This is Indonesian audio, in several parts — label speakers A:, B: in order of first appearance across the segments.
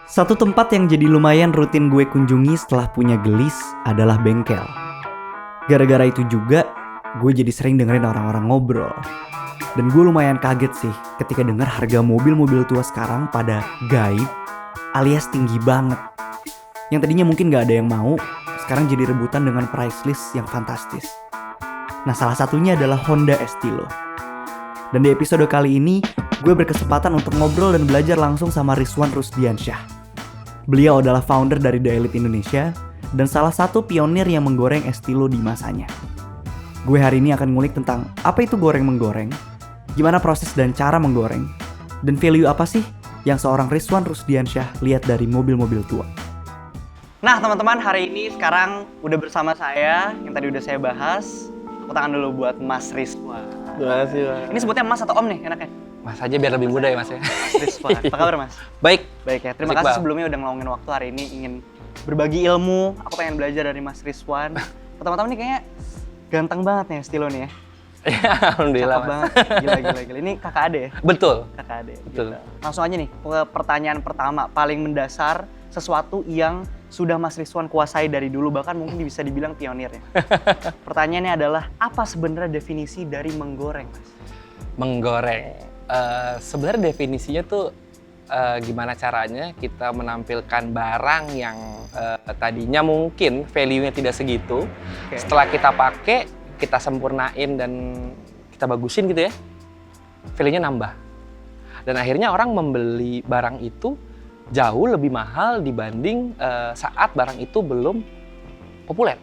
A: Satu tempat yang jadi lumayan rutin gue kunjungi setelah punya gelis adalah bengkel. Gara-gara itu juga, gue jadi sering dengerin orang-orang ngobrol. Dan gue lumayan kaget sih ketika denger harga mobil-mobil tua sekarang pada gaib alias tinggi banget. Yang tadinya mungkin gak ada yang mau, sekarang jadi rebutan dengan price list yang fantastis. Nah, salah satunya adalah Honda Estilo. Dan di episode kali ini, gue berkesempatan untuk ngobrol dan belajar langsung sama Rizwan Rusdiansyah. Beliau adalah founder dari The Elite Indonesia dan salah satu pionir yang menggoreng Estilo di masanya. Gue hari ini akan ngulik tentang apa itu goreng-menggoreng, gimana proses dan cara menggoreng, dan value apa sih yang seorang Rizwan Rusdiansyah lihat dari mobil-mobil tua. Nah teman-teman, hari ini sekarang udah bersama saya, yang tadi udah saya bahas. Tepuk tangan dulu buat Mas Rizwan.
B: Terima kasih, Mas.
A: Ini sebutnya Mas atau Om nih enaknya?
B: Mas aja biar lebih muda ya, Mas ya.
A: Mas Rizwan, apa kabar Mas?
B: Baik.
A: Baik ya, terima kasih sebelumnya udah ngeluangin waktu hari ini ingin berbagi ilmu. Aku pengen belajar dari Mas Rizwan. Pertama-tama nih kayaknya ganteng banget nih Estilo nih ya.
B: Alhamdulillah,
A: Cakep
B: Mas.
A: banget, gila. Ini kakak ade ya?
B: Betul.
A: Kakak ade,
B: Betul.
A: gitu. Langsung aja nih ke pertanyaan pertama, paling mendasar, sesuatu yang sudah Mas Rizwan kuasai dari dulu, bahkan mungkin bisa dibilang pionir ya. Pertanyaannya adalah, apa sebenarnya definisi dari menggoreng, Mas?
B: Menggoreng. Sebenarnya definisinya tuh gimana caranya kita menampilkan barang yang tadinya mungkin value-nya tidak segitu.
A: Okay.
B: Setelah kita pakai, kita sempurnain dan kita bagusin gitu ya, value-nya nambah. Dan akhirnya orang membeli barang itu jauh lebih mahal dibanding saat barang itu belum populer.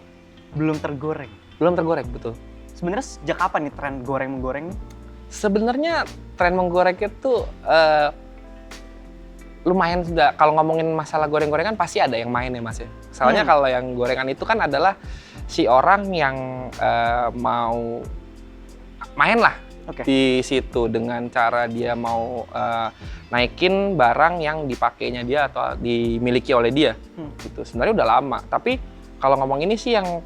A: Belum tergoreng.
B: Belum tergoreng, betul.
A: Sebenarnya sejak kapan nih tren goreng-menggoreng nih?
B: Sebenarnya tren menggoreng itu lumayan sudah, kalau ngomongin masalah goreng-gorengan pasti ada yang main ya Mas ya. Soalnya kalau yang gorengan itu kan adalah si orang yang mau main lah di situ dengan cara dia mau naikin barang yang dipakainya dia atau dimiliki oleh dia. Gitu. Sebenarnya udah lama, tapi kalau ngomong ini sih yang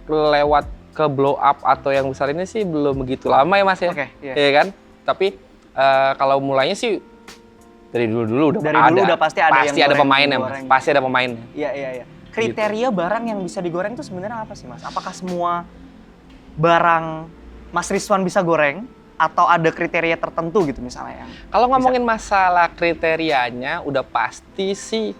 B: lewat ke blow up atau yang besar ini sih belum begitu lama ya Mas ya. Iya kan? Tapi kalau mulainya sih dari dulu udah
A: dari
B: ada.
A: Dulu udah pasti ada yang
B: ada pemainnya Mas. Pasti ada pemainnya.
A: Iya. Kriteria gitu. Barang yang bisa digoreng itu sebenarnya apa sih Mas? Apakah semua barang Mas Rizwan bisa goreng atau ada kriteria tertentu gitu misalnya yang
B: kalau ngomongin masalah kriterianya udah pasti sih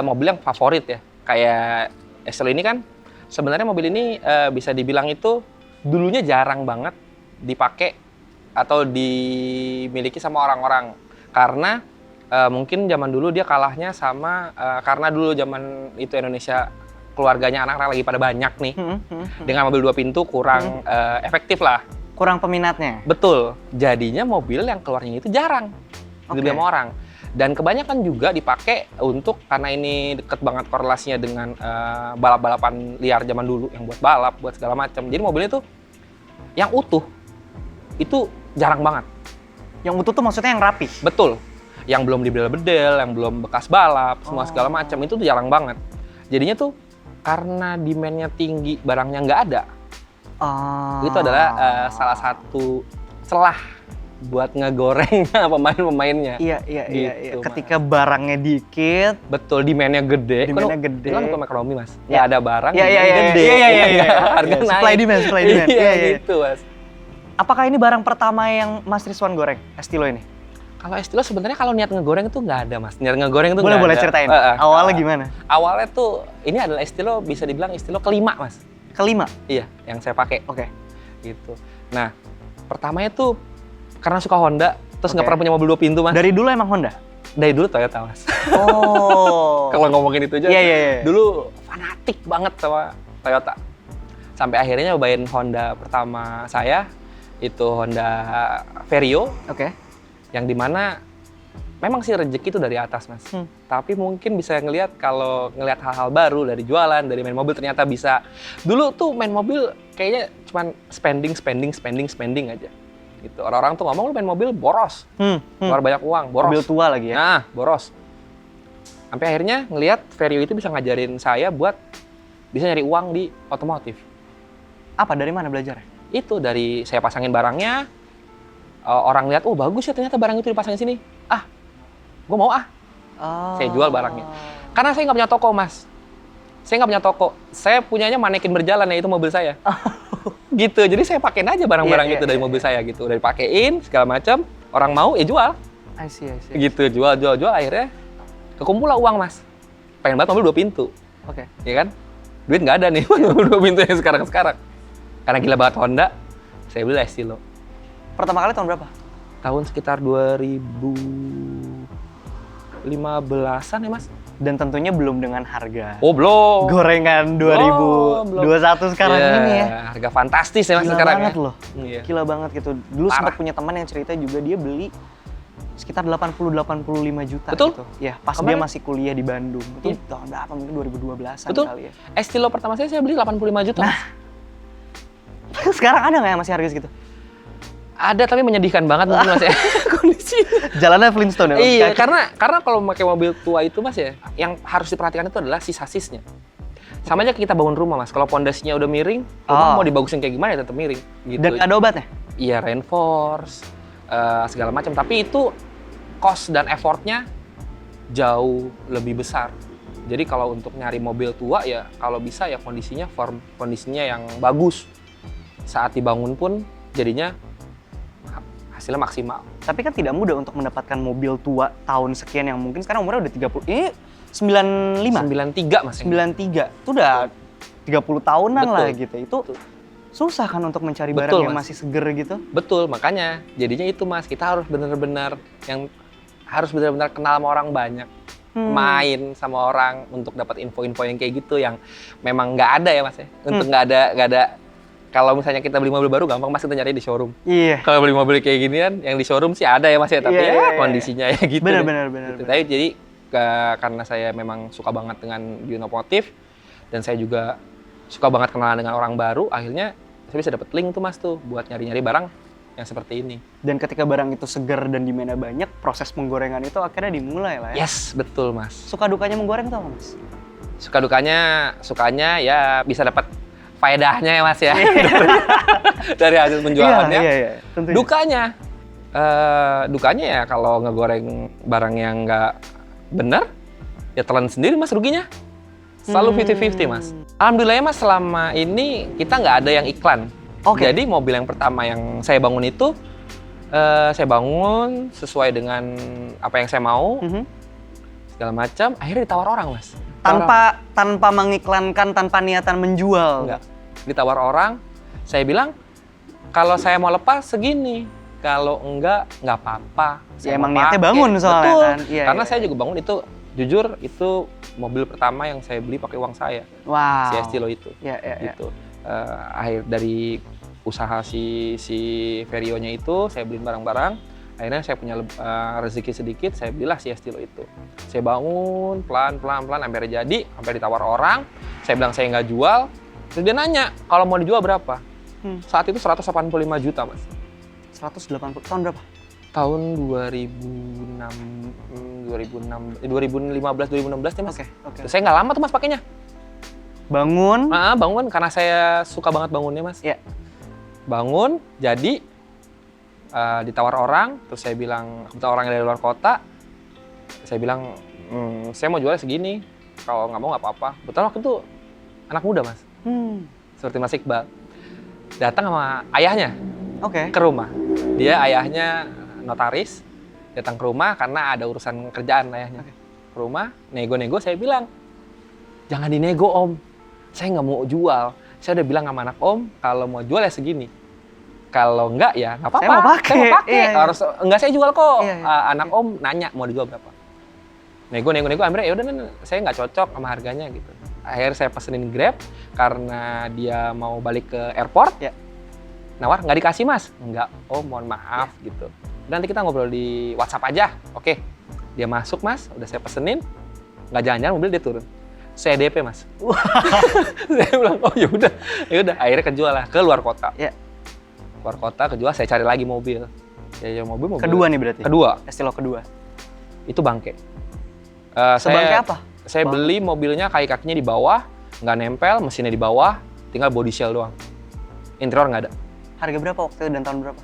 B: mobil yang favorit ya. Kayak Estilo ini kan sebenarnya mobil ini bisa dibilang itu dulunya jarang banget dipakai atau dimiliki sama orang-orang. Karena mungkin zaman dulu dia kalahnya sama, karena dulu zaman itu Indonesia keluarganya anak-anak lagi pada banyak nih. Dengan mobil 2 pintu kurang efektif lah.
A: Kurang peminatnya?
B: Betul. Jadinya mobil yang keluarnya itu jarang dibeli sama orang. Dan kebanyakan juga dipakai untuk, karena ini deket banget korelasinya dengan balap-balapan liar zaman dulu yang buat balap, buat segala macam. Jadi mobilnya tuh yang utuh itu jarang banget.
A: Yang utuh tuh maksudnya yang rapi?
B: Betul. Yang belum dibedel-bedel, yang belum bekas balap, semua segala macam itu tuh jarang banget. Jadinya tuh karena demand-nya tinggi, barangnya nggak ada. Itu adalah salah satu celah buat ngegoreng pemain-pemainnya.
A: Iya.
B: Gitu,
A: Ketika barangnya dikit,
B: betul, demand-nya gede.
A: Demand-nya gede.
B: Itu kan hukum ekonomi Mas. Nggak ada barang,
A: iya,
B: gede.
A: Iya.
B: Harga naik.
A: Supply demand.
B: Iya, gitu Mas.
A: Apakah ini barang pertama yang Mas Rizwan goreng, Estilo ini?
B: Kalau Estilo sebenarnya kalau niat ngegoreng itu nggak ada Mas. Niat ngegoreng itu nggak ada.
A: Boleh ceritain. Awalnya gimana?
B: Awalnya tuh ini adalah Estilo, bisa dibilang Estilo kelima Mas.
A: Kelima?
B: Iya, yang saya pakai.
A: Oke.
B: Gitu. Nah, pertamanya tuh karena suka Honda, terus nggak pernah punya mobil 2 pintu Mas.
A: Dari dulu emang Honda?
B: Dari dulu Toyota Mas.
A: Oh.
B: Kalau ngomongin itu aja.
A: Iya.
B: Dulu fanatik banget sama Toyota. Sampai akhirnya nyobain Honda pertama saya, itu Honda Vario. Yang dimana memang sih rezeki itu dari atas Mas. Tapi mungkin bisa ngelihat, kalau ngelihat hal-hal baru dari jualan, dari main mobil, ternyata bisa. Dulu tuh main mobil kayaknya cuman spending aja. Gitu. Orang-orang tuh ngomong lu main mobil boros. Keluar banyak uang, boros.
A: Mobil tua lagi ya?
B: Nah, boros. Sampai akhirnya ngelihat Vario itu bisa ngajarin saya buat bisa nyari uang di otomotif.
A: Apa? Dari mana belajarnya?
B: Itu dari saya pasangin barangnya, orang lihat, oh bagus ya ternyata barang itu dipasangin sini. Gue mau Saya jual barangnya. Karena saya nggak punya toko, Mas. Saya nggak punya toko. Saya punyanya manekin berjalan, yaitu mobil saya. Gitu. Jadi saya pakein aja barang-barang itu dari mobil saya gitu. Udah dipakein, segala macam. Orang mau, ya jual.
C: I see.
B: Gitu, jual. Akhirnya kekumpul lah uang, Mas. Pengen banget mobil 2 pintu.
C: Oke.
B: Ya kan? Duit nggak ada nih, mobil 2 pintu yang sekarang. Karena gila banget Honda, saya beli Estilo.
C: Pertama kali tahun berapa?
B: Tahun sekitar 2015-an ya, Mas?
C: Dan tentunya belum dengan harga
B: Oh, belum.
C: gorengan 2021 sekarang ini ya.
B: Harga fantastis ya, Mas,
C: Gila
B: sekarang
C: banget
B: ya.
C: loh.
B: Iya.
C: Gila banget gitu. Dulu
B: Parah.
C: sempat punya teman yang cerita juga dia beli sekitar 80-85 juta
B: Betul.
C: gitu. Ya, pas
B: Kemarin.
C: dia masih kuliah di Bandung. Itu
B: Iya.
C: tahun berapa? Mungkin 2012-an
B: Betul.
C: kali ya.
B: Estilo pertama saya beli 85 juta.
C: Nah. Sekarang ada nggak yang masih harga segitu?
B: Ada, tapi menyedihkan banget mungkin, Mas, ya. Kondisi.
C: Jalannya Flintstone ya? Mas?
B: Iya,
C: Kaki.
B: karena kalau memakai mobil tua itu, Mas, ya, yang harus diperhatikan itu adalah si sasisnya. Sama aja kayak kita bangun rumah, Mas. Kalau pondasinya udah miring, rumah mau dibagusin kayak gimana ya tetap miring. Gitu.
C: Dan ada obatnya?
B: Iya, reinforce, segala macam. Tapi itu cost dan effortnya jauh lebih besar. Jadi kalau untuk nyari mobil tua ya kalau bisa ya kondisinya yang bagus. Saat dibangun pun jadinya hasilnya maksimal.
C: Tapi kan tidak mudah untuk mendapatkan mobil tua tahun sekian yang mungkin sekarang umurnya udah 30. Ini 95?
B: 93, Mas.
C: 93. Itu udah 30 tahunan
B: Betul.
C: lah gitu. Itu
B: Betul.
C: susah kan untuk mencari
B: Betul,
C: barang yang
B: Mas.
C: masih seger gitu.
B: Betul, makanya jadinya itu, Mas, kita harus benar-benar kenal sama orang banyak. Main sama orang untuk dapat info-info yang kayak gitu yang memang nggak ada ya, Mas, ya. Untuk nggak ada. Kalau misalnya kita beli mobil baru gampang, Mas, kita nyari di showroom.
C: Iya.
B: Kalau beli mobil kayak ginian yang di showroom sih ada ya, Mas, ya, tapi
C: Iya.
B: kondisinya ya gitu.
C: Benar.
B: Gitu. Tapi jadi karena saya memang suka banget dengan dunia otomotif dan saya juga suka banget kenalan dengan orang baru, akhirnya saya bisa dapat link tuh, Mas, tuh buat nyari-nyari barang yang seperti ini.
C: Dan ketika barang itu seger dan demandnya banyak, proses penggorengan itu akhirnya dimulai lah ya.
B: Yes, betul, Mas.
C: Suka dukanya menggoreng tuh apa, Mas?
B: Suka sukanya ya bisa dapat faedahnya ya, Mas, ya. Dari hasil penjualannya.
C: Iya. Tentunya.
B: Dukanya ya kalau ngegoreng barang yang nggak benar, ya telan sendiri, Mas, ruginya. Selalu 50-50, Mas. Alhamdulillah ya, Mas, selama ini kita nggak ada yang iklan.
C: Oke.
B: Jadi mobil yang pertama yang saya bangun itu, saya bangun sesuai dengan apa yang saya mau, segala macam. Akhirnya ditawar orang, Mas.
C: Tanpa mengiklankan, tanpa niatan menjual.
B: Enggak. Ditawar orang, saya bilang, kalau saya mau lepas segini, kalau enggak apa-apa.
C: Ya
B: Saya
C: emang
B: mau
C: niatnya
B: pakai.
C: bangun soalnya
B: Betul.
C: kan. Iya,
B: Karena
C: iya.
B: saya juga bangun itu, jujur itu mobil pertama yang saya beli pakai uang saya.
C: Wow.
B: Si Estilo itu.
C: Iya.
B: Gitu. Akhir dari usaha si Vario-nya itu, saya beliin barang-barang. Akhirnya saya punya rezeki sedikit, saya belilah si Estilo itu. Saya bangun pelan-pelan sampai jadi, sampai ditawar orang. Saya bilang saya nggak jual. Terus dia nanya, kalau mau dijual berapa? Saat itu 185 juta, Mas.
C: 180 tahun berapa?
B: Tahun 2015 deh, Mas.
C: Oke.
B: Terus saya nggak lama tuh, Mas, pakainya.
C: Bangun.
B: Bangun karena saya suka banget bangunnya, Mas.
C: Iya.
B: Bangun, jadi ditawar orang, terus saya bilang, kebetulan orang yang dari luar kota, saya bilang, saya mau jualnya segini, kalau nggak mau nggak apa-apa. Betul waktu itu anak muda, Mas, seperti Mas Iqbal. Datang sama ayahnya
C: Oke.
B: ke rumah. Dia ayahnya notaris, datang ke rumah karena ada urusan kerjaan ayahnya. Ke rumah, nego-nego, saya bilang, jangan dinego, Om. Saya nggak mau jual. Saya udah bilang sama anak Om, kalau mau jual ya segini. Kalau enggak ya nggak apa-apa.
C: Saya mau pakai.
B: Saya mau pakai.
C: Iya.
B: Harus enggak, saya jual kok.
C: Iya.
B: Anak Om nanya mau dijual berapa. Nego, akhirnya ya udah, saya nggak cocok sama harganya gitu. Akhirnya saya pesenin Grab karena dia mau balik ke airport.
C: Ya.
B: Nawar, nggak dikasih, Mas? Enggak. Oh, mohon maaf gitu. Nanti kita ngobrol di WhatsApp aja. Oke. Dia masuk, Mas, udah saya pesenin. Nggak jalan-jalan, mobil dia turun. Saya DP, Mas. Saya bilang, oh ya udah. Akhirnya kejual lah ke luar kota.
C: Ya.
B: Luar kota kejual, saya cari lagi mobil. Mobil.
C: Kedua nih berarti?
B: Kedua.
C: Estilo kedua.
B: Itu bangke.
C: Sebangke apa?
B: Saya beli mobilnya kaki-kakinya di bawah, nggak nempel, mesinnya di bawah, tinggal body shell doang. Interior nggak ada.
C: Harga berapa waktu itu dan tahun berapa?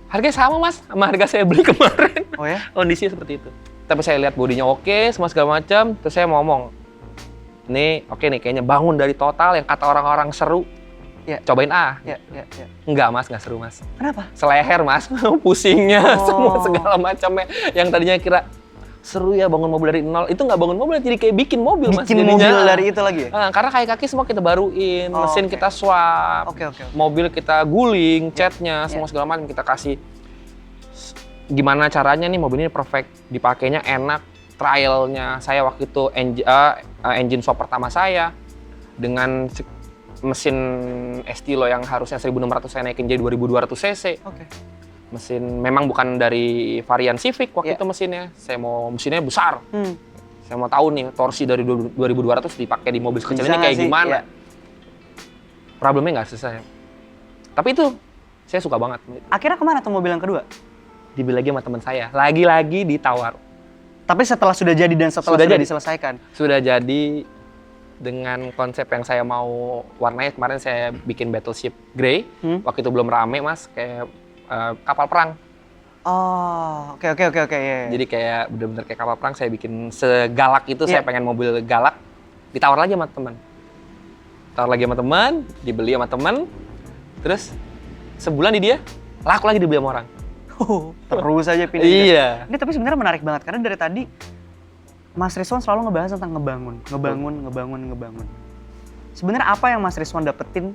B: Harganya sama, Mas, sama harga saya beli kemarin.
C: Oh ya?
B: Kondisinya seperti itu. Tapi saya lihat bodinya oke, semua segala macam. Terus saya ngomong, nih oke nih kayaknya bangun dari total yang kata orang-orang seru.
C: Ya.
B: Cobain ah.
C: Ya.
B: Enggak mas, nggak seru mas.
C: Kenapa?
B: Seleher mas, pusingnya,
C: Oh.
B: semua segala macamnya. Yang tadinya kira seru ya bangun mobil dari nol, itu nggak bangun mobil, jadi kayak bikin mobil mas.
C: Bikin mobil dari itu lagi ya?
B: Karena kaki-kaki semua kita baruin, mesin
C: oke.
B: kita swap,
C: Oke.
B: mobil kita guling, catnya, semua segala macam kita kasih. Gimana caranya nih mobil ini perfect, dipakainya enak, trialnya saya waktu itu engine swap pertama saya dengan mesin Estilo yang harusnya 1.600 saya naikin jadi 2.200 cc.
C: Oke.
B: Mesin memang bukan dari varian Civic waktu itu mesinnya. Saya mau mesinnya besar. Saya mau tahu nih torsi dari 2.200 dipakai di mobil sekecil ini kayak gimana. Problemnya nggak selesai. Tapi itu saya suka banget.
C: Akhirnya kemana tuh mobil yang kedua?
B: Dibeli lagi sama teman saya. Lagi-lagi ditawar.
C: Tapi setelah sudah jadi dan setelah sudah diselesaikan?
B: Sudah jadi dengan konsep yang saya mau warnanya. Kemarin saya bikin Battleship Grey. Waktu itu belum rame mas. Kayak kapal perang.
C: Oh, oke. Yeah.
B: Jadi kayak bener-bener kayak kapal perang. Saya bikin segalak itu. Saya pengen mobil galak. Ditawar lagi sama teman. Dibeli sama teman. Terus sebulan di dia laku lagi dibeli sama orang.
C: Terus aja pindah.
B: Iya.
C: Ini tapi sebenarnya menarik banget karena dari tadi Mas Rizwan selalu ngebahas tentang ngebangun. Sebenarnya apa yang Mas Rizwan dapetin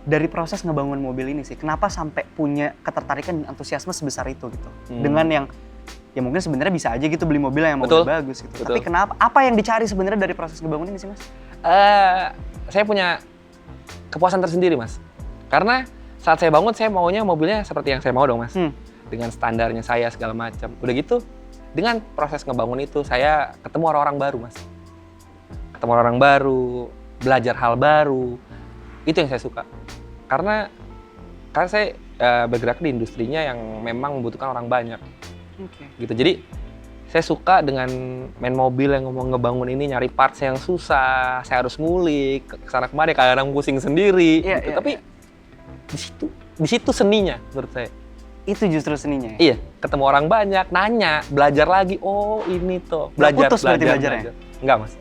C: dari proses ngebangun mobil ini sih? Kenapa sampai punya ketertarikan dan antusiasme sebesar itu gitu? Dengan yang ya mungkin sebenarnya bisa aja gitu beli mobil yang mobil bagus gitu.
B: Betul.
C: Tapi kenapa? Apa yang dicari sebenarnya dari proses ngebangun ini sih mas?
B: Saya punya kepuasan tersendiri mas. Karena saat saya bangun saya maunya mobilnya seperti yang saya mau dong mas. Dengan standarnya saya segala macam. Udah gitu dengan proses ngebangun itu saya ketemu orang-orang baru mas. Ketemu orang baru, belajar hal baru. Itu yang saya suka. Karena saya bergerak di industrinya yang memang membutuhkan orang banyak. Gitu. Jadi saya suka dengan main mobil yang ngomong ngebangun ini, nyari parts yang susah, saya harus ngulik kesana kemari, kadang pusing sendiri. Gitu. Tapi di situ seninya menurut saya.
C: Itu justru seninya.
B: Iya, ketemu orang banyak, nanya, belajar lagi. Oh ini tuh, belajar.
C: Putus berarti belajarnya?
B: Enggak mas.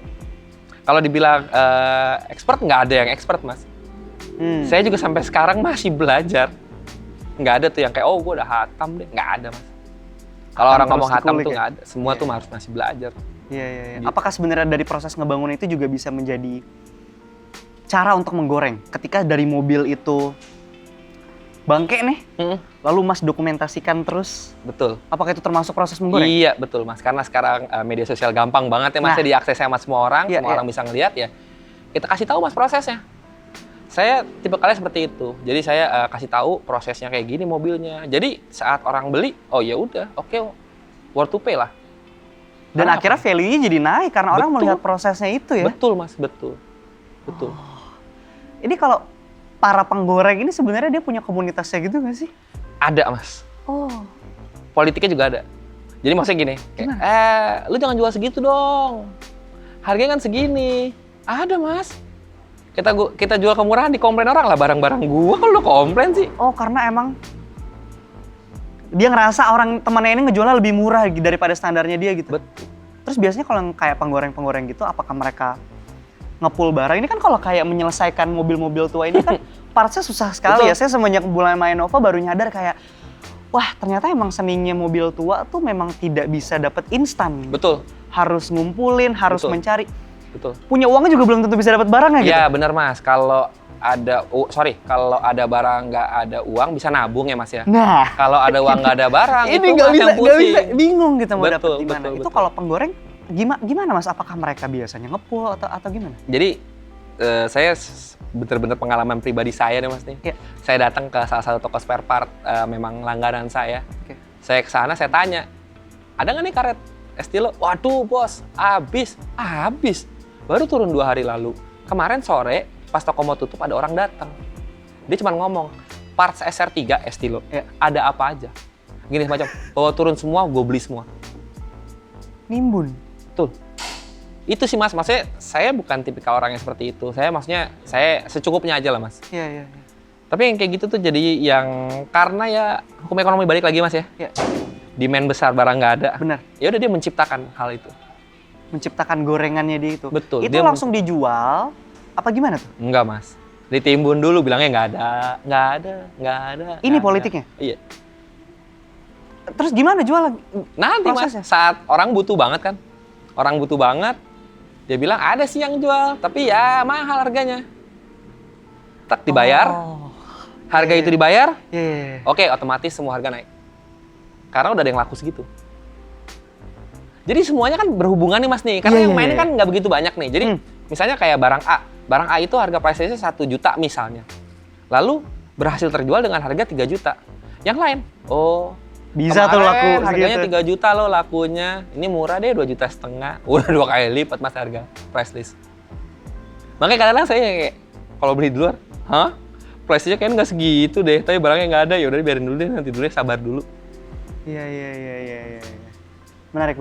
B: Kalau dibilang expert, nggak ada yang expert mas. Saya juga sampai sekarang masih belajar. Nggak ada tuh yang kayak, oh gue udah hatam deh. Nggak ada mas. Kalau orang ngomong hatam tuh nggak ada. Semua tuh harus masih belajar.
C: Iya. Gitu. Apakah sebenarnya dari proses ngebangun itu juga bisa menjadi cara untuk menggoreng? Ketika dari mobil itu bangke nih, lalu mas dokumentasikan terus.
B: Betul.
C: Apakah itu termasuk proses menggoreng?
B: Iya betul mas. Karena sekarang media sosial gampang banget ya mas. Diakses sama semua orang. Semua orang bisa ngeliat ya. Kita kasih tahu mas prosesnya. Saya tipe kalian seperti itu. Jadi saya kasih tahu prosesnya kayak gini mobilnya. Jadi saat orang beli, oh ya udah, oke, worth to pay lah.
C: Dan karena akhirnya value-nya jadi naik karena orang melihat prosesnya itu ya.
B: Betul mas, betul.
C: Ini kalau para penggoreng ini sebenarnya dia punya komunitasnya gitu nggak sih?
B: Ada mas. Politiknya juga ada. Jadi maksudnya gini, kayak, lu jangan jual segitu dong. Harganya kan segini. Ada mas. Kita jual kemurahan, dikomplain orang lah barang-barang gua, kalau lu komplain sih.
C: Oh, karena emang dia ngerasa orang temannya ini ngejualnya lebih murah daripada standarnya dia gitu.
B: Betul.
C: Terus biasanya kalau kayak penggoreng-penggoreng gitu, apakah mereka nge-pull barang? Ini kan kalau kayak menyelesaikan mobil-mobil tua ini kan partsnya susah sekali. Ya. Saya semenjak mulai main Nova baru nyadar kayak, wah ternyata emang seninya mobil tua tuh memang tidak bisa dapat instan.
B: Betul.
C: Harus ngumpulin, harus mencari.
B: Betul.
C: Punya uangnya juga belum tentu bisa dapat barangnya gitu.
B: Iya benar mas, kalau ada barang nggak ada uang bisa nabung ya mas ya.
C: Nah,
B: kalau ada uang nggak ada barang
C: ini
B: itu
C: nggak
B: mas yang pusing.
C: bisa, bingung kita mau dapat di mana. Itu
B: betul.
C: kalau penggoreng gimana mas? Apakah mereka biasanya nge-pull atau gimana?
B: Jadi saya benar-benar pengalaman pribadi saya nih mas nih. Saya datang ke salah satu toko spare part, memang langganan saya. Saya ke sana, saya tanya, ada nggak nih karet Estilo? Waduh bos, habis. Baru turun 2 hari lalu. Kemarin sore, pas toko mau tutup ada orang datang. Dia cuma ngomong, parts SR3 Estilo, ada apa aja? Gini semacam, bawa turun semua, gue beli semua.
C: Nimbun?
B: Betul. Itu sih mas, maksudnya saya bukan tipikal orang yang seperti itu. Maksudnya saya secukupnya aja lah mas.
C: Iya.
B: Tapi yang kayak gitu tuh jadi yang, karena ya hukum ekonomi balik lagi mas ya. demand besar barang nggak ada.
C: Benar.
B: Ya udah dia menciptakan hal itu.
C: Menciptakan gorengannya dia itu.
B: Betul.
C: Itu langsung dijual apa gimana tuh?
B: Enggak, Mas. Ditimbun dulu bilangnya nggak ada.
C: Ini
B: nggak
C: politiknya?
B: ada. Iya.
C: Terus gimana jual?
B: Nanti
C: prosesnya?
B: Mas, saat orang butuh banget kan. Orang butuh banget, dia bilang ada sih yang jual, tapi ya mahal harganya. Tak dibayar, harga itu dibayar, oke otomatis semua harga naik. Karena udah ada yang laku segitu. Jadi semuanya kan berhubungan nih Mas nih, karena yang mainnya kan nggak begitu banyak nih. Jadi misalnya kayak barang A itu harga price listnya 1 juta misalnya. Lalu berhasil terjual dengan harga 3 juta. Yang lain,
C: bisa tuh laku
B: harganya
C: segitu.
B: 3 juta loh lakunya. Ini murah deh 2,5 juta. Udah 2 kali lipat Mas harga price list. Makanya kadang-kadang saya kayak kalau beli di luar, price listnya kayaknya nggak segitu deh, tapi barangnya nggak ada, ya udah biarin dulu deh, nanti dulu deh, sabar dulu.
C: Iya. Menarik.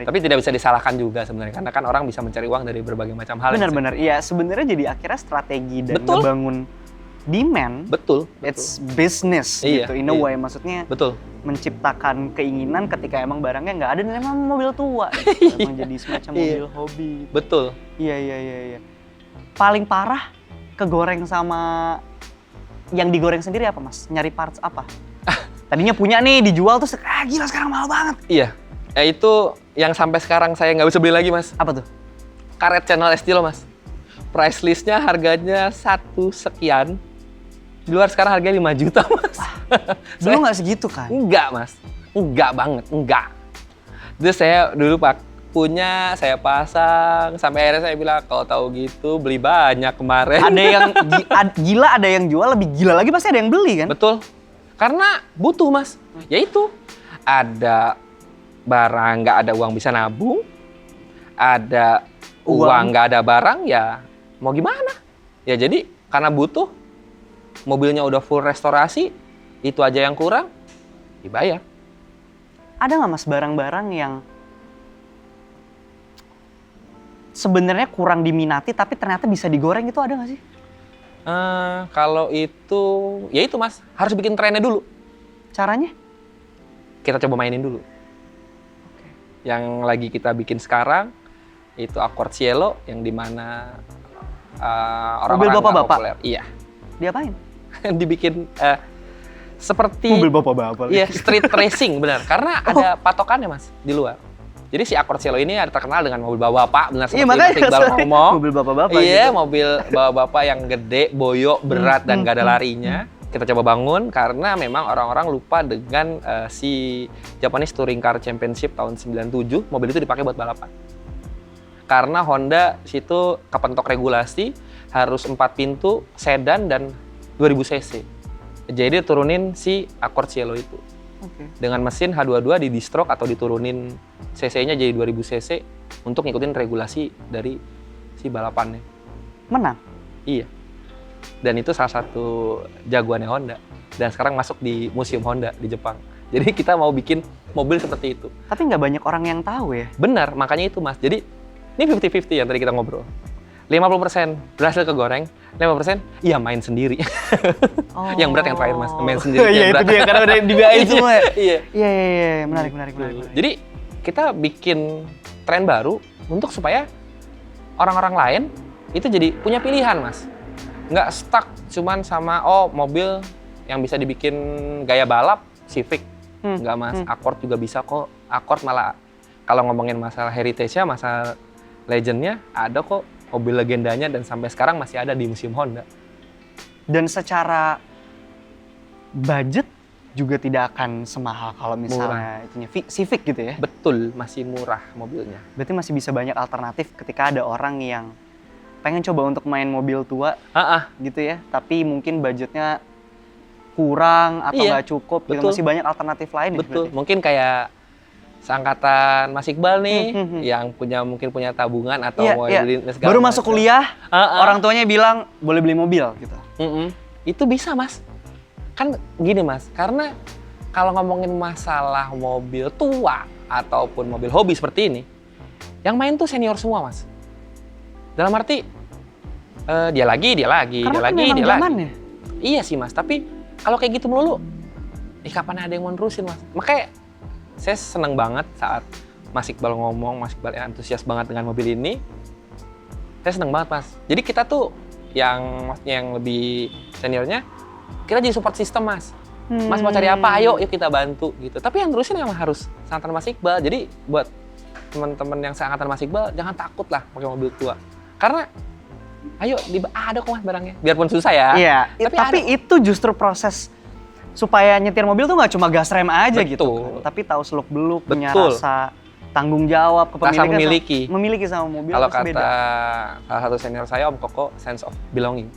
B: Tapi tidak bisa disalahkan juga sebenarnya, karena kan orang bisa mencari uang dari berbagai macam hal.
C: Benar. Iya, sebenarnya jadi akhirnya strategi dan
B: Betul.
C: ngebangun demand.
B: Betul.
C: It's business
B: Iya,
C: gitu, in a way. Maksudnya
B: Betul.
C: menciptakan keinginan ketika emang barangnya nggak ada dan emang mobil tua. Gitu. Emang jadi semacam mobil hobi.
B: Betul.
C: Iya. Paling parah kegoreng sama yang digoreng sendiri apa Mas? Nyari parts apa? Tadinya punya nih dijual terus gila sekarang mahal banget.
B: Iya. Itu yang sampai sekarang saya nggak bisa beli lagi Mas.
C: Apa tuh?
B: Karet channel Estilo Mas. Price listnya harganya 1 sekian. Di luar sekarang harganya 5 juta Mas.
C: Dulu nggak segitu kan?
B: Enggak Mas. Enggak banget. Enggak. Terus saya dulu punya, saya pasang. Sampai akhirnya saya bilang kalau tahu gitu beli banyak kemarin.
C: Ada yang gila, ada yang jual, lebih gila lagi pasti ada yang beli kan?
B: Betul. Karena butuh Mas. Yaitu ada barang nggak ada uang bisa nabung, ada uang nggak ada barang ya mau gimana? Ya jadi karena butuh, mobilnya udah full restorasi, itu aja yang kurang, dibayar.
C: Ada nggak Mas barang-barang yang sebenarnya kurang diminati tapi ternyata bisa digoreng, itu ada nggak sih?
B: Kalau itu, ya itu Mas, harus bikin trennya dulu.
C: Caranya?
B: Kita coba mainin dulu. Yang lagi kita bikin sekarang itu Accord Cielo, yang dimana orang-orang
C: mobil bapak-bapak?
B: populer. Iya.
C: Diapain?
B: Dibikin seperti
C: Mobil bapak-bapak.
B: iya, street racing benar. Karena ada patokannya Mas di luar. Jadi si Accord Cielo ini ada terkenal dengan mobil bapak-bapak, benar seperti Mas Iqbal ngomong.
C: Mobil bapak-bapak.
B: Iya,
C: gitu.
B: mobil bapak-bapak yang gede, boyok, berat dan gak ada larinya. Kita coba bangun karena memang orang-orang lupa dengan si Japanese Touring Car Championship tahun 97, mobil itu dipakai buat balapan. Karena Honda situ kepentok regulasi harus 4 pintu, sedan dan 2000 cc. Jadi turunin si Accord Cielo itu. Dengan mesin H22 di di-stroke atau diturunin cc-nya jadi 2000 cc untuk ngikutin regulasi dari si balapannya.
C: Menang?
B: Iya. Dan itu salah satu jagoannya Honda. Dan sekarang masuk di Museum Honda di Jepang. Jadi kita mau bikin mobil seperti itu.
C: Tapi nggak banyak orang yang tahu ya?
B: Benar, makanya itu Mas. Jadi ini 50-50 yang tadi kita ngobrol. 50% berhasil kegoreng, 50% iya main sendiri. Yang berat yang terakhir Mas, main sendiri.
C: Iya itu dia, karena udah dibiayain semua ya?
B: Iya.
C: Iya, menarik.
B: Jadi kita bikin tren baru untuk supaya orang-orang lain itu jadi punya pilihan Mas. Nggak stuck cuman sama mobil yang bisa dibikin gaya balap Civic. Nggak Mas, Accord juga bisa kok. Accord malah kalau ngomongin masalah heritage-nya, masalah legend-nya ada kok, mobil legendanya dan sampai sekarang masih ada di Museum Honda.
C: Dan secara budget juga tidak akan semahal kalau misalnya itunya Civic gitu ya?
B: Betul, masih murah mobilnya.
C: Berarti masih bisa banyak alternatif ketika ada orang yang pengen coba untuk main mobil tua gitu ya, tapi mungkin budgetnya kurang atau nggak cukup gitu, masih banyak alternatif lain.
B: Betul, mungkin kayak seangkatan Mas Iqbal nih yang mungkin punya tabungan atau mau beli segala
C: baru masuk kuliah, orang tuanya bilang boleh beli mobil gitu.
B: Itu bisa Mas. Kan gini Mas, karena kalau ngomongin masalah mobil tua ataupun mobil hobi seperti ini, yang main tuh senior semua Mas. Dalam arti dia lagi. Iya sih Mas, tapi kalau kayak gitu melulu, kapan ada yang mau nerusin Mas? Makanya saya seneng banget saat Mas Iqbal ngomong, Mas Iqbal antusias banget dengan mobil ini. Saya seneng banget Mas. Jadi kita tuh maksudnya yang lebih seniornya, kita jadi support system Mas. Mas mau cari apa? Ayo, yuk kita bantu gitu. Tapi yang terusin emang harus seangkatan Mas Iqbal. Jadi buat teman-teman yang seangkatan Mas Iqbal, jangan takut lah pakai mobil tua. Karena ayo, ada kok Mas barangnya. Biarpun susah ya.
C: Iya,
B: tapi
C: itu justru proses supaya nyetir mobil tuh nggak cuma gas rem aja
B: Betul.
C: gitu kan. Tapi tahu seluk-beluk, punya
B: Betul.
C: rasa tanggung jawab,
B: Rasa
C: kepemilikan memiliki sama mobil.
B: Kalau
C: pasti
B: kata
C: beda.
B: salah satu senior saya Om Koko, sense of belonging.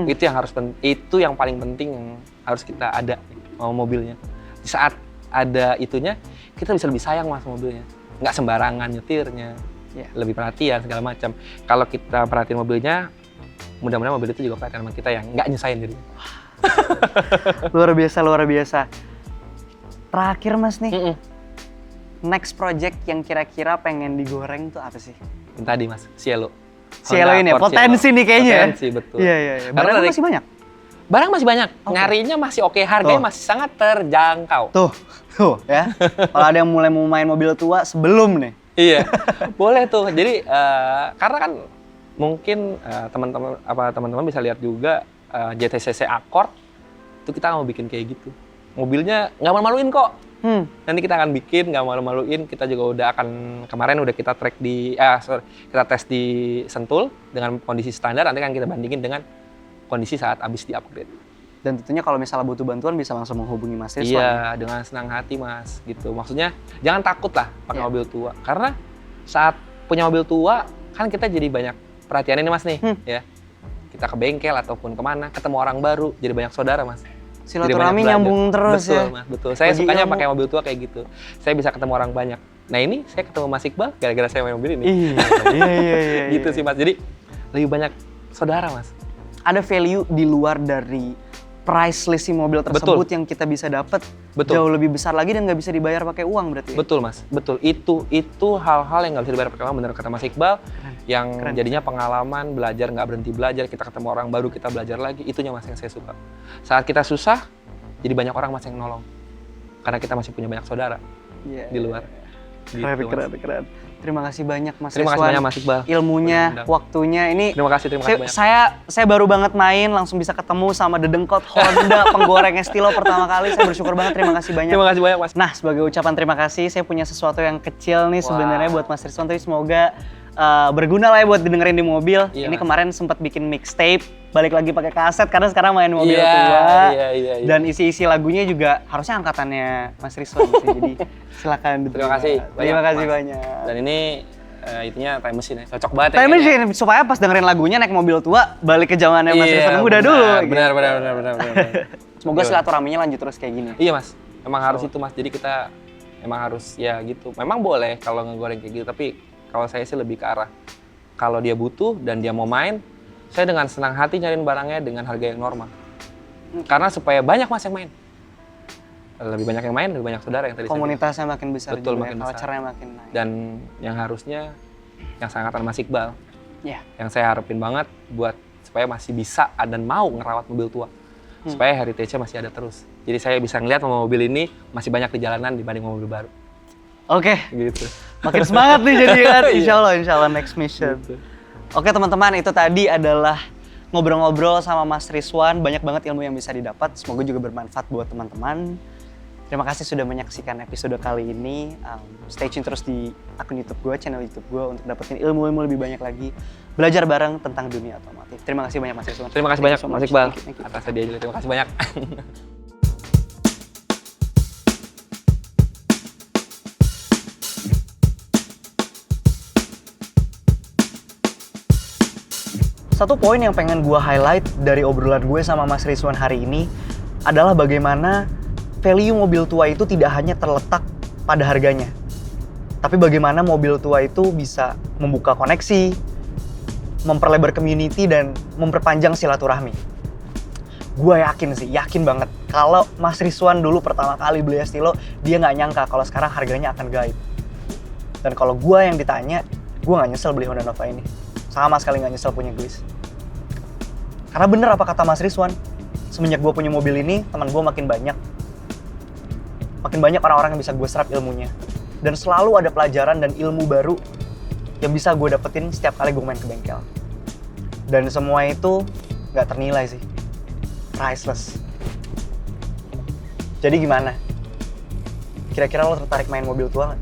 B: Itu yang itu yang paling penting yang harus kita ada sama mobilnya. Di saat ada itunya, kita bisa lebih sayang sama mobilnya. Nggak sembarangan nyetirnya, lebih perhatian segala macam. Kalau kita perhatiin mobilnya, mudah-mudahan mobil itu juga perhatian sama kita yang nggak nyusahin dirinya.
C: Luar biasa. Terakhir Mas nih, next project yang kira-kira pengen digoreng tuh apa sih?
B: Yang tadi Mas, Cielo.
C: Cielo ini,
B: Accord
C: potensi
B: Cielo.
C: nih kayaknya.
B: Potensi, betul.
C: Iya.
B: Karena
C: Barang masih banyak?
B: Barang masih banyak,
C: Oke.
B: nyarinya masih oke, harganya
C: Tuh.
B: masih sangat terjangkau.
C: Tuh ya. Kalau ada yang mulai mau main mobil tua sebelum nih.
B: Iya, boleh tuh. Jadi karena kan mungkin teman-teman bisa lihat juga JTCC Accord itu kita mau bikin kayak gitu. Mobilnya nggak malu-maluin kok. Nanti kita akan bikin nggak malu-maluin. Kita juga udah kemarin udah kita kita tes di Sentul dengan kondisi standar. Nanti kan kita bandingin dengan kondisi saat habis di upgrade.
C: Dan tentunya kalau misalnya butuh bantuan bisa langsung menghubungi Mas Rizwan.
B: Iya, dengan senang hati Mas, gitu. Maksudnya jangan takut lah pakai
C: Iya.
B: mobil tua. Karena saat punya mobil tua, kan kita jadi banyak perhatian ini Mas nih, ya. Kita ke bengkel ataupun kemana, ketemu orang baru, jadi banyak saudara Mas. Jadi banyak
C: Silaturahmi
B: belajar.
C: nyambung terus
B: betul,
C: ya.
B: Mas, betul. Saya
C: Bagi
B: sukanya
C: ilmu.
B: pakai mobil tua kayak gitu. Saya bisa ketemu orang banyak. Nah ini saya ketemu Mas Iqbal gara-gara saya main mobil ini.
C: Iya.
B: Gitu sih Mas. Jadi lebih banyak saudara Mas.
C: Ada value di luar dari price list si mobil tersebut yang kita bisa dapat
B: Betul.
C: jauh lebih besar lagi dan nggak bisa dibayar pakai uang berarti.
B: Betul Mas, betul. Itu hal-hal yang nggak bisa dibayar pakai uang, benar kata Mas Iqbal. Yang
C: Keren.
B: jadinya pengalaman, belajar, nggak berhenti belajar, kita ketemu orang baru, kita belajar lagi. Itunya Mas yang saya suka. Saat kita susah, jadi banyak orang Mas yang nolong. Karena kita masih punya banyak saudara
C: Iya.
B: di luar. Gitu, Mas.
C: Keren. Terima kasih banyak Mas
B: Terima kasih
C: Rizwan.
B: banyak Mas Iqbal.
C: Ilmunya,
B: Udah undang.
C: waktunya. Ini
B: Terima kasih banyak.
C: saya baru banget main, langsung bisa ketemu sama dedengkot Honda penggoreng Estilo pertama kali. Saya bersyukur banget, terima kasih banyak.
B: Terima kasih banyak Mas.
C: Nah, sebagai ucapan terima kasih, saya punya sesuatu yang kecil nih sebenarnya buat Mas Rizwan, tapi semoga berguna lah ya buat didengerin di mobil.
B: Iya,
C: Ini
B: Mas.
C: kemarin sempat bikin mixtape, balik lagi pakai kaset karena sekarang main mobil
B: Iya,
C: tua.
B: iya.
C: Dan isi-isi lagunya juga harusnya angkatannya Mas Rizwan sih. Jadi silakan diterima.
B: Terima kasih
C: Terima kasih
B: Mas.
C: banyak.
B: Dan ini itunya time machine ya. Cocok banget ya.
C: Time
B: kayaknya.
C: machine supaya pas dengerin lagunya naik mobil tua balik ke zamannya Mas
B: Iya,
C: Rizwan muda
B: benar,
C: dulu.
B: Benar,
C: gitu.
B: benar.
C: Semoga
B: Gimana?
C: silaturahminya lanjut terus kayak gini.
B: Iya Mas, emang harus itu Mas. Jadi kita emang harus ya gitu. Memang boleh kalau ngegoreng kayak gitu, tapi kalau saya sih lebih ke arah kalau dia butuh dan dia mau main, saya dengan senang hati nyariin barangnya dengan harga yang normal. Karena supaya banyak Mas yang main. Lebih banyak yang main, lebih banyak saudara yang tadi saya bilang.
C: Komunitasnya makin besar
B: Betul,
C: juga,
B: makin besar.
C: culture-nya makin naik.
B: Dan yang harusnya yang seangkatan Mas Iqbal.
C: Iya.
B: Yang saya harapin banget buat supaya masih bisa dan mau ngerawat mobil tua. Supaya heritage-nya masih ada terus. Jadi saya bisa ngeliat mobil ini masih banyak di jalanan dibanding mobil baru.
C: Oke,
B: Gitu.
C: makin semangat nih jadi kan.
B: Iya.
C: Insya Allah next mission.
B: Gitu.
C: Oke teman-teman, itu tadi adalah ngobrol-ngobrol sama Mas Rizwan. Banyak banget ilmu yang bisa didapat. Semoga juga bermanfaat buat teman-teman. Terima kasih sudah menyaksikan episode kali ini. Stay tune terus di akun YouTube gue, channel YouTube gue untuk dapetin ilmu-ilmu lebih banyak lagi. Belajar bareng tentang dunia otomotif. Terima kasih banyak Mas Rizwan.
B: Terima kasih
C: Thank
B: banyak
C: you so
B: Mas
C: much.
B: Iqbal
C: Thank you.
B: atas hadiahnya. Terima kasih banyak.
C: Satu poin yang pengen gue highlight dari obrolan gue sama Mas Rizwan hari ini adalah bagaimana value mobil tua itu tidak hanya terletak pada harganya, tapi bagaimana mobil tua itu bisa membuka koneksi, memperlebar community, dan memperpanjang silaturahmi. Gue yakin banget kalau Mas Rizwan dulu pertama kali beli Estilo, dia nggak nyangka kalau sekarang harganya akan gaib. Dan kalau gue yang ditanya, gue nggak nyesel beli Honda Nova ini. Sama sekali nggak nyesel punya Gliss. Karena bener apa kata Mas Rizwan, semenjak gue punya mobil ini, teman gue makin banyak. makin banyak orang-orang yang bisa gue serap ilmunya. Dan selalu ada pelajaran dan ilmu baru yang bisa gue dapetin setiap kali gue main ke bengkel. Dan semua itu nggak ternilai sih. Priceless. Jadi gimana? Kira-kira lo tertarik main mobil tua nggak?